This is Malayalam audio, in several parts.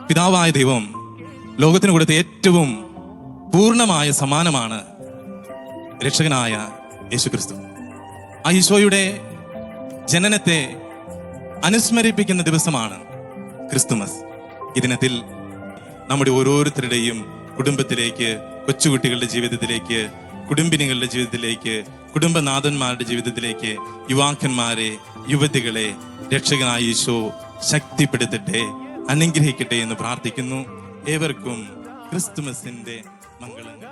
പിതാവായ ദൈവം ലോകത്തിന് കൊടുത്ത ഏറ്റവും പൂർണ്ണമായ സമ്മാനമാണ് രക്ഷകനായ യേശുക്രിസ്തു. ആ ഈശോയുടെ ജനനത്തെ അനുസ്മരിപ്പിക്കുന്ന ദിവസമാണ് ക്രിസ്തുമസ്. ഈ ദിനത്തിൽ നമ്മുടെ ഓരോരുത്തരുടെയും കുടുംബത്തിലേക്ക്, കൊച്ചുകുട്ടികളുടെ ജീവിതത്തിലേക്ക്, കുടുംബിനികളുടെ ജീവിതത്തിലേക്ക്, കുടുംബനാഥന്മാരുടെ ജീവിതത്തിലേക്ക്, യുവാക്കന്മാരെ, യുവതികളെ രക്ഷകനായ ഈശോ ശക്തിപ്പെടുത്തട്ടെ, അനുഗ്രഹിക്കട്ടെ എന്ന് പ്രാർത്ഥിക്കുന്നു. ഏവർക്കും ക്രിസ്തുമസിന്റെ മംഗളങ്ങൾ.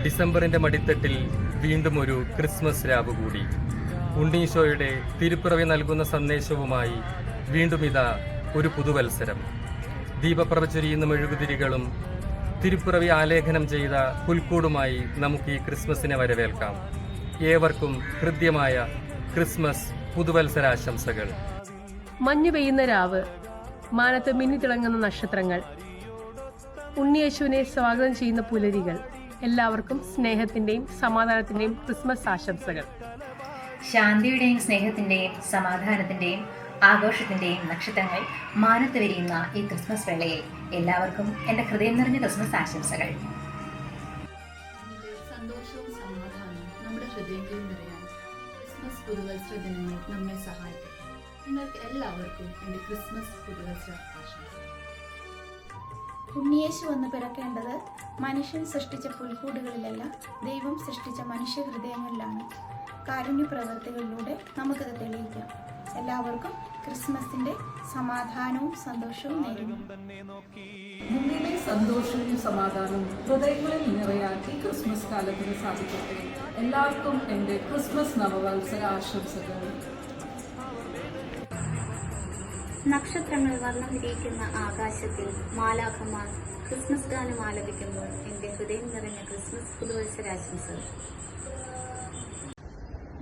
ഡിസംബറിന്റെ മടിത്തട്ടിൽ വീണ്ടും ഒരു ക്രിസ്മസ് രാവ് കൂടി. ഉണ്ണീശോയുടെ തിരുപ്പിറവി നൽകുന്ന സന്ദേശവുമായി വീണ്ടും ഇതാ ഒരു പുതുവത്സരം. ദീപപ്രഭ ചൊരിയുന്ന മെഴുകുതിരികളും തിരുപ്പിറവി ആലേഖനം ചെയ്ത പുൽക്കൂടുമായി നമുക്ക് ഈ ക്രിസ്മസിനെ വരവേൽക്കാം. ഏവർക്കും ഹൃദ്യമായ ക്രിസ്മസ് പുതുവത്സരാശംസകൾ. മഞ്ഞു പെയ്യുന്ന രാവ്, മാനത്ത് മിന്നിത്തിളങ്ങുന്ന നക്ഷത്രങ്ങൾ, ഉണ്ണിയേശുവിനെ സ്വാഗതം ചെയ്യുന്ന പുലരികൾ, എല്ലാവർക്കും സ്നേഹത്തിന്റെയും സമാധാനത്തിന്റെയും ക്രിസ്മസ് ആശംസകൾ. ശാന്തിയുടെയും സ്നേഹത്തിന്റെയും സമാധാനത്തിന്റെയും ആഘോഷത്തിന്റെയും നക്ഷത്രങ്ങൾ മാനത്ത് വിരിയുന്ന ഈ ക്രിസ്മസ് വേളയിൽ എല്ലാവർക്കും എൻ്റെ ഹൃദയം നിറഞ്ഞ ക്രിസ്മസ് ആശംസകൾ. സന്തോഷവും സമാധാനവും നമ്മുടെ ഹൃദയങ്ങളിൽ നിറയാൻ ക്രിസ്മസ് പുതുവത്സര ദിനങ്ങൾ നമ്മെ സഹായിക്കും. നിങ്ങൾക്ക് എല്ലാവർക്കും എൻ്റെ ക്രിസ്മസ് പുതുവത്സര ആശംസകൾ. ഉണ്ണിയേശു വന്ന് പിറക്കേണ്ടത് മനുഷ്യൻ സൃഷ്ടിച്ച പുൽക്കൂടുകളിലല്ല, ദൈവം സൃഷ്ടിച്ച മനുഷ്യ ഹൃദയങ്ങളിലാണ്. കാരുണ്യ പ്രവൃത്തികളിലൂടെ നമുക്കത് തെളിയിക്കാം. എല്ലാവർക്കും ക്രിസ്മസിന്റെ സമാധാനവും സന്തോഷവും നേരുന്നു. മുന്നിലെ സന്തോഷവും സമാധാനവും ഹൃദയങ്ങളിൽ നിറയാൻ ഈ ക്രിസ്മസ് കാലത്തിന് സാധിക്കട്ടെ. എല്ലാവർക്കും എൻ്റെ ക്രിസ്മസ് നവവത്സര ആശംസകൾ. നക്ഷത്രങ്ങൾ വർണ്ണം വിരിയിക്കുന്ന ആകാശത്തിൽ മാലാഖമാർ ക്രിസ്മസ് ഗാനം ആലപിക്കുമ്പോൾ എൻ്റെ ഹൃദയം നിറഞ്ഞ ക്രിസ്മസ് പുതുവത്സരാശംസകൾ.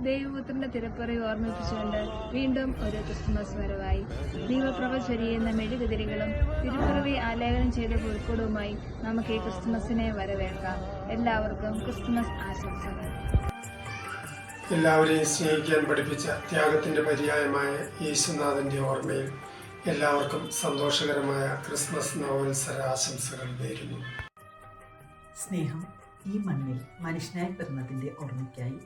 ദൈവപുത്രന്റെ തിരുപ്പിറവി ഓർമ്മിപ്പിച്ചുകൊണ്ട് വീണ്ടും ഒരു ക്രിസ്മസ് വരവായി. ദീപപ്രഭ ചൊരിയുന്ന മെഴുകുതിരികളും തിരുപ്പിറവി ആലേഖനം ചെയ്ത പുൽക്കൂടുമായി നമുക്ക് ഈ ക്രിസ്മസിനെ വരവേൽക്കാം. എല്ലാവർക്കും ക്രിസ്മസ് ആശംസകൾ. എല്ലാവരെയും സ്നേഹിക്കാൻ പഠിപ്പിച്ച ത്യാഗത്തിന്റെ പര്യായമായ യേശുനാഥന്റെ ഓർമ്മയിൽ എല്ലാവർക്കും സന്തോഷകരമായ ക്രിസ്മസ് നവവത്സര ആശംസകൾ നേരുന്നു. സ്നേഹം ഈ മണ്ണിൽ മനുഷ്യനായി പിറന്നതിന്റെ ഓർമ്മയ്ക്കായി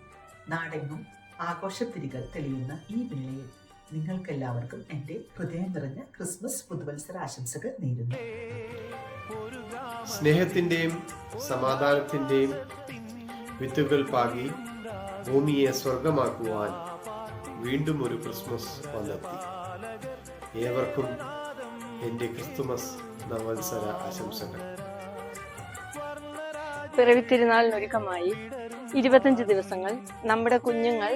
നാടെങ്ങും ആഘോഷത്തിരികൾ തെളിയുന്ന ഈ വേളയിൽ നിങ്ങൾക്കെല്ലാവർക്കും എൻ്റെ ഹൃദയം നിറഞ്ഞ ക്രിസ്മസ് പുതുവത്സര ആശംസകൾ നേരുന്നു. സ്നേഹത്തിൻ്റെയും സമാധാനത്തിൻ്റെയും വിത്തുകൾ പാകി ഭൂമിയെ സ്വർഗമാക്കുവാൻ വീണ്ടും ഒരു ക്രിസ്മസ് വന്നെത്തി. ഏവർക്കും എൻ്റെ ക്രിസ്തുമസ് നവവത്സര ആശംസകൾ. പിറവിത്തിരുനാളിനൊരുക്കമായി 25 ദിവസങ്ങൾ നമ്മുടെ കുഞ്ഞുങ്ങൾ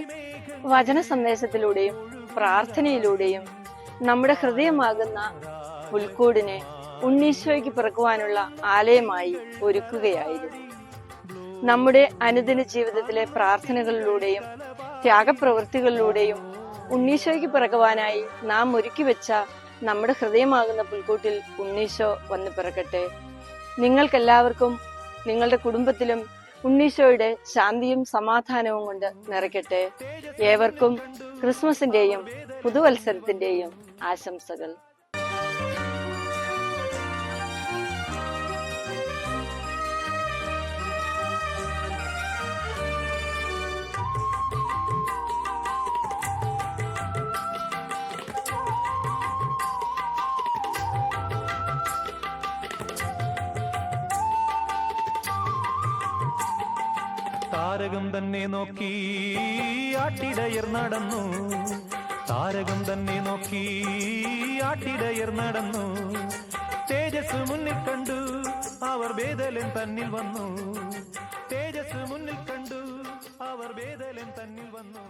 വചന സന്ദേശത്തിലൂടെയും പ്രാർത്ഥനയിലൂടെയും നമ്മുടെ ഹൃദയമാകുന്ന പുൽക്കൂടിനെ ഉണ്ണീശോയ്ക്ക് പിറക്കുവാനുള്ള ആലയമായി ഒരുക്കുകയായിരുന്നു. നമ്മുടെ അനുദിന ജീവിതത്തിലെ പ്രാർത്ഥനകളിലൂടെയും ത്യാഗപ്രവൃത്തികളിലൂടെയും ഉണ്ണീശോയ്ക്ക് പിറക്കുവാനായി നാം ഒരുക്കിവെച്ച നമ്മുടെ ഹൃദയമാകുന്ന പുൽക്കൂട്ടിൽ ഉണ്ണീശോ വന്ന് പിറക്കട്ടെ. നിങ്ങൾക്കെല്ലാവർക്കും നിങ്ങളുടെ കുടുംബത്തിലും ഉണ്ണീശോയുടെ ശാന്തിയും സമാധാനവും കൊണ്ട് നിറയ്ക്കട്ടെ. ഏവർക്കും ക്രിസ്മസിന്റെയും പുതുവത്സരത്തിന്റെയും ആശംസകൾ. താരകം തന്നെ നോക്കി ആട്ടിടയർ നടന്നു, താരകം തന്നെ നോക്കി ആട്ടിടയർ നടന്നു. തേജസ് മുന്നിൽ കണ്ടു അവർ ബേഥലേം തന്നിൽ വന്നു, തേജസ് മുന്നിൽ കണ്ടു അവർ ബേഥലേം തന്നിൽ വന്നു.